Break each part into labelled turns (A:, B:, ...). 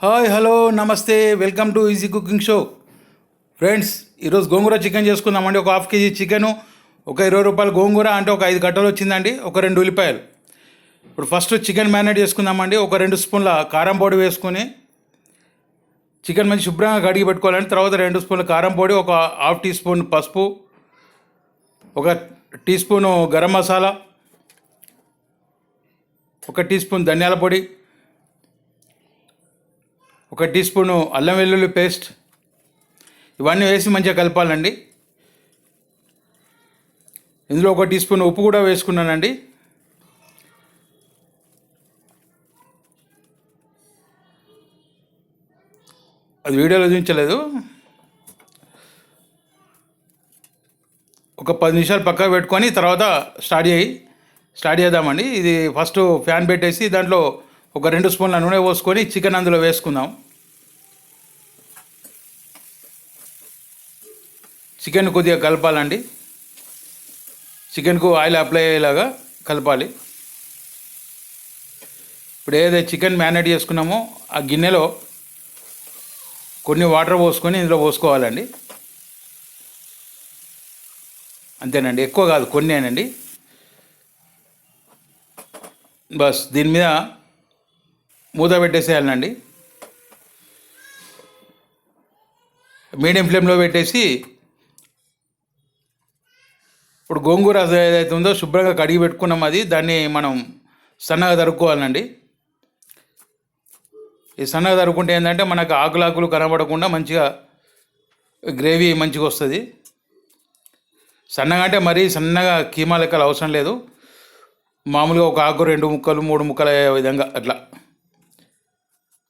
A: Hi hello నమస్తే welcome to easy cooking show. Friends, ఈరోజు గోంగూర chicken చేసుకుందామండి. ఒక హాఫ్ కేజీ చికెను, ఒక 20 రూపాయలు గోంగూర అంటే ఒక 5 కట్టలు వచ్చిందండి. ఒక 2 ఉల్లిపాయలు. ఇప్పుడు ఫస్ట్ చికెన్ మ్యారినేట్ చేసుకుందామండి. ఒక 2 స్పూన్ల కారం పొడి వేసుకొని చికెన్ మంచి శుభ్రంగా కడిగి పెట్టుకోవాలండి. తర్వాత 2 స్పూన్ల కారం పొడి, ఒక హాఫ్ టీ స్పూన్ పసుపు, ఒక టీ స్పూను గరం మసాలా, ఒక టీ స్పూన్ ధనియాల పొడి, ఒక టీ స్పూను అల్లం వెల్లుల్లి పేస్ట్, ఇవన్నీ వేసి మంచిగా కలపాలండి. ఇందులో ఒక టీ స్పూన్ ఉప్పు కూడా వేసుకున్నానండి. అది వీడియోలో చూపించలేదు. ఒక 10 నిమిషాలు పక్కకు పెట్టుకొని తర్వాత స్టార్ట్ చేద్దామండి. ఇది ఫస్ట్ ఫ్యాన్ పెట్టేసి దాంట్లో ఒక 2 స్పూన్ల నూనె పోసుకొని చికెన్ అందులో వేసుకుందాం. చికెన్ కొద్దిగా కలపాలండి. చికెన్కు ఆయిల్ అప్లై అయ్యేలాగా కలపాలి. ఇప్పుడు ఏదైతే చికెన్ మ్యారినేట్ చేసుకున్నామో ఆ గిన్నెలో కొన్ని వాటర్ పోసుకొని ఇందులో పోసుకోవాలండి. అంతేనండి, ఎక్కువ కాదు, కొన్నేనండి. బస్ దీని మీద మూత పెట్టేసేయాలండి. మీడియం ఫ్లేమ్లో పెట్టేసి ఇప్పుడు గోంగూర ఏదైతే ఉందో శుభ్రంగా కడిగి పెట్టుకున్నాం, దాన్ని మనం సన్నగా తరుక్కోవాలండి. ఈ సన్నగా తరుక్కుంటే ఏంటంటే మనకు ఆకులు కనబడకుండా మంచిగా గ్రేవీ మంచిగా వస్తుంది. సన్నగా అంటే మరీ సన్నగా కీమా లెక్కలు అవసరం లేదు. మామూలుగా ఒక ఆకు 2 ముక్కలు 3 ముక్కలు అయ్యే విధంగా అట్లా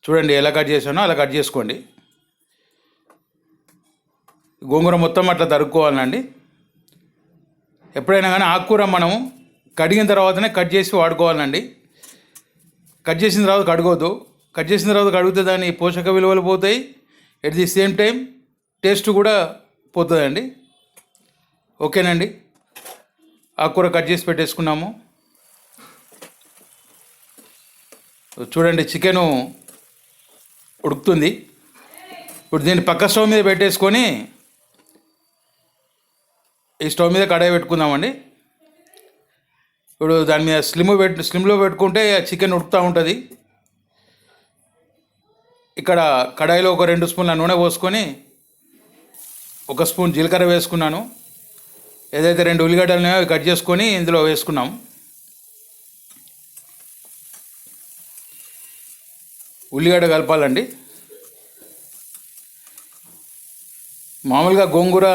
A: చూడండి. ఎలా కట్ చేసానో అలా కట్ చేసుకోండి. గోంగూర మొత్తం అట్లా తరుక్కోవాలండి. ఎప్పుడైనా కానీ ఆకుకూర మనం కడిగిన తర్వాతనే కట్ చేసి వాడుకోవాలండి. కట్ చేసిన తర్వాత కడగవద్దు. కట్ చేసిన తర్వాత కడిగితే దాని పోషక విలువలు పోతాయి. At the same time taste కూడా పోతుందండి. ఓకేనండి, ఆకుకూర కట్ చేసి పెట్టేసుకున్నాము. చూడండి, చికెను ఉడుకుతుంది. ఇప్పుడు దీన్ని పక్క స్టవ్ మీద పెట్టేసుకొని ఈ స్టవ్ మీద కడాయి పెట్టుకుందామండి. ఇప్పుడు దాని మీద స్లిమ్లో పెట్టుకుంటే చికెన్ ఉడుకుతూ ఉంటుంది. ఇక్కడ కడాయిలో ఒక 2 స్పూన్ల నూనె పోసుకొని 1 స్పూన్ జీలకర్ర వేసుకున్నాను. ఏదైతే 2 ఉల్లిగడ్డలు కట్ చేసుకొని ఇందులో వేసుకున్నాం. ఉల్లిగడ్డ కలపాలండి. మామూలుగా గోంగూర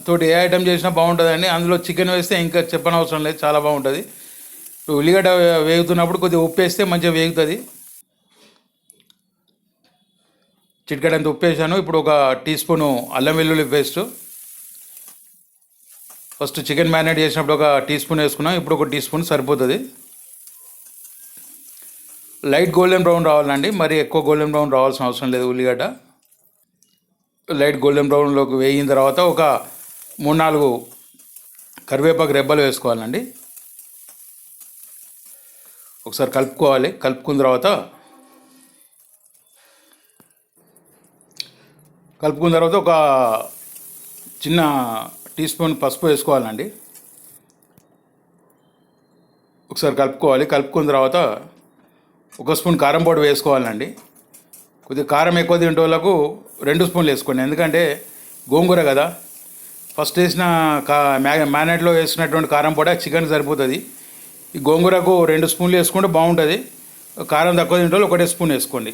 A: తోటి ఏ ఐటెం చేసినా బాగుంటుందండి. అందులో చికెన్ వేస్తే ఇంకా చెప్పనవసరం లేదు, చాలా బాగుంటుంది. ఉల్లిగడ్డ వేగుతున్నప్పుడు కొద్దిగా ఉప్పు వేస్తే మంచిగా వేగుతుంది. చిటికెడంత ఉప్పు వేసాను. ఇప్పుడు ఒక టీ స్పూను అల్లం వెల్లుల్లి పేస్ట్. ఫస్ట్ చికెన్ మ్యారినేట్ చేసినప్పుడు ఒక టీ స్పూన్ వేసుకున్నాం. ఇప్పుడు ఒక టీ స్పూన్ సరిపోతుంది. లైట్ గోల్డెన్ బ్రౌన్ రావాలండి, మరి ఎక్కువ గోల్డెన్ బ్రౌన్ రావాల్సిన అవసరం లేదు. ఉల్లిగడ్డ లైట్ గోల్డెన్ బ్రౌన్లోకి వేగిన తర్వాత ఒక 3-4 కరివేపాకు రెబ్బలు వేసుకోవాలండి. ఒకసారి కలుపుకోవాలి. కలుపుకున్న తర్వాత ఒక చిన్న టీ స్పూన్ పసుపు వేసుకోవాలండి. ఒకసారి కలుపుకోవాలి. కలుపుకున్న తర్వాత 1 స్పూన్ కారం పొడి వేసుకోవాలండి. కొద్దిగా కారం ఎక్కువ తింటే వాళ్ళకు 2 స్పూన్లు వేసుకోండి. ఎందుకంటే గోంగూర కదా, ఫస్ట్ వేసిన మ్యారినేట్లో వేసినటువంటి కారం పొడి చికెన్ సరిపోతుంది. ఈ గోంగూరకు 2 స్పూన్లు వేసుకుంటే బాగుంటుంది. కారం తక్కువ తింటే వాళ్ళు 1 స్పూన్ వేసుకోండి.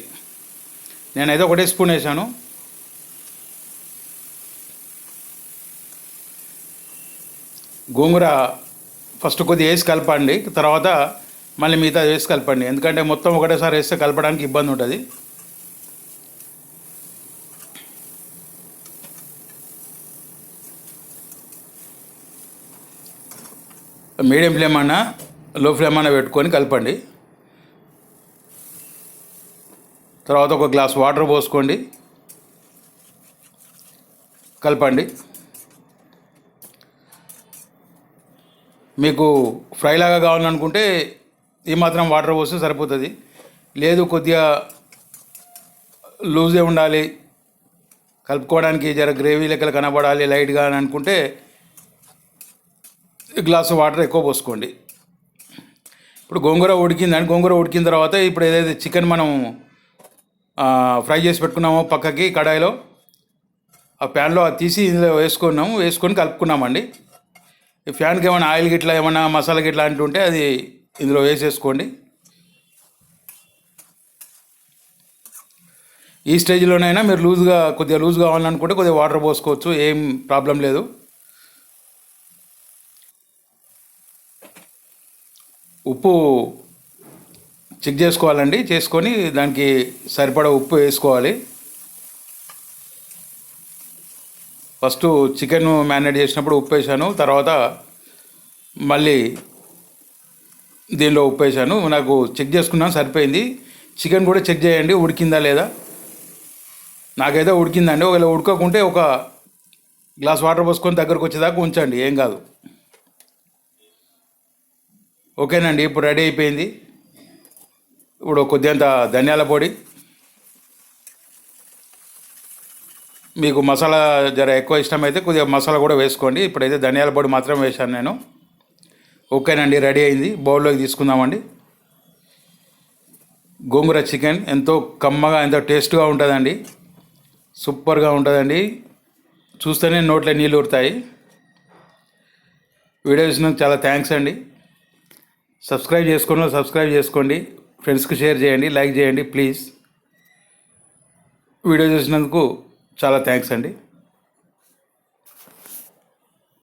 A: నేనైతే 1 స్పూన్ వేసాను. గోంగూర ఫస్ట్ కొద్దిగా వేసి కలపండి, తర్వాత మళ్ళీ మిగతా వేసి కలపండి. ఎందుకంటే మొత్తం ఒకటేసారి వేస్తే కలపడానికి ఇబ్బంది ఉంటుంది. మీడియం ఫ్లేమ్ అన్నా లో ఫ్లేమ్ అన్నా పెట్టుకొని కలపండి. తర్వాత ఒక గ్లాస్ వాటర్ పోసుకోండి, కలపండి. మీకు ఫ్రై లాగా కావాలనుకుంటే ఈ మాత్రం వాటర్ పోస్తే సరిపోతుంది. లేదు కొద్దిగా లూజే ఉండాలి, కలుపుకోవడానికి జర గ్రేవీ లెక్కలు కనబడాలి లైట్గా అని అనుకుంటే గ్లాసు వాటర్ ఎక్కువ పోసుకోండి. ఇప్పుడు గోంగూర ఉడికిందని, గోంగూర ఉడికిన తర్వాత ఇప్పుడు ఏదైతే చికెన్ మనం ఫ్రై చేసి పెట్టుకున్నామో పక్కకి కడాయిలో, ఆ ప్యాన్లో అది తీసి ఇందులో వేసుకొని కలుపుకున్నామండి. ఈ ఫ్యాన్కి ఏమైనా ఆయిల్ గిట్లా ఏమైనా మసాలా గిట్లా అంటుంటే అది ఇందులో వేసేసుకోండి. ఈ స్టేజ్లోనైనా మీరు కొద్దిగా లూజ్గా కావాలనుకుంటే కొద్దిగా వాటర్ పోసుకోవచ్చు, ఏం ప్రాబ్లం లేదు. ఉప్పు చెక్ చేసుకోవాలండి, చేసుకొని దానికి సరిపడా ఉప్పు వేసుకోవాలి. ఫస్ట్ చికెన్ మ్యారినేట్ చేసినప్పుడు ఉప్పు వేసాను, తర్వాత మళ్ళీ దీనిలో ఉప్పు వేసాను. నాకు చెక్ చేసుకున్నాను, సరిపోయింది. చికెన్ కూడా చెక్ చేయండి ఉడికిందా లేదా. నాకైతే ఉడికిందండి. ఒకవేళ ఉడకకుంటే ఒక గ్లాస్ వాటర్ పోసుకొని దగ్గరకు వచ్చేదాకా ఉంచండి, ఏం కాదు. ఓకేనండి, ఇప్పుడు రెడీ అయిపోయింది. ఇప్పుడు కొద్దిగంత ధనియాల పొడి, మీకు మసాలా జర ఎక్కువ ఇష్టమైతే కొద్దిగా మసాలా కూడా వేసుకోండి. ఇప్పుడైతే ధనియాల పొడి మాత్రం వేశాను నేను. ఓకేనండి, రెడీ అయింది. బౌల్లోకి తీసుకుందామండి. గోంగూర చికెన్ ఎంతో కమ్మగా, ఎంతో టేస్ట్గా ఉంటుందండి. సూపర్గా ఉంటుందండి. చూస్తేనే నోట్లో నీళ్ళు ఊరుతాయి. వీడియో చూసినందుకు చాలా థ్యాంక్స్ అండి. సబ్స్క్రైబ్ చేసుకోండి, ఫ్రెండ్స్కి షేర్ చేయండి, లైక్ చేయండి ప్లీజ్. వీడియో చూసినందుకు చాలా థ్యాంక్స్ అండి.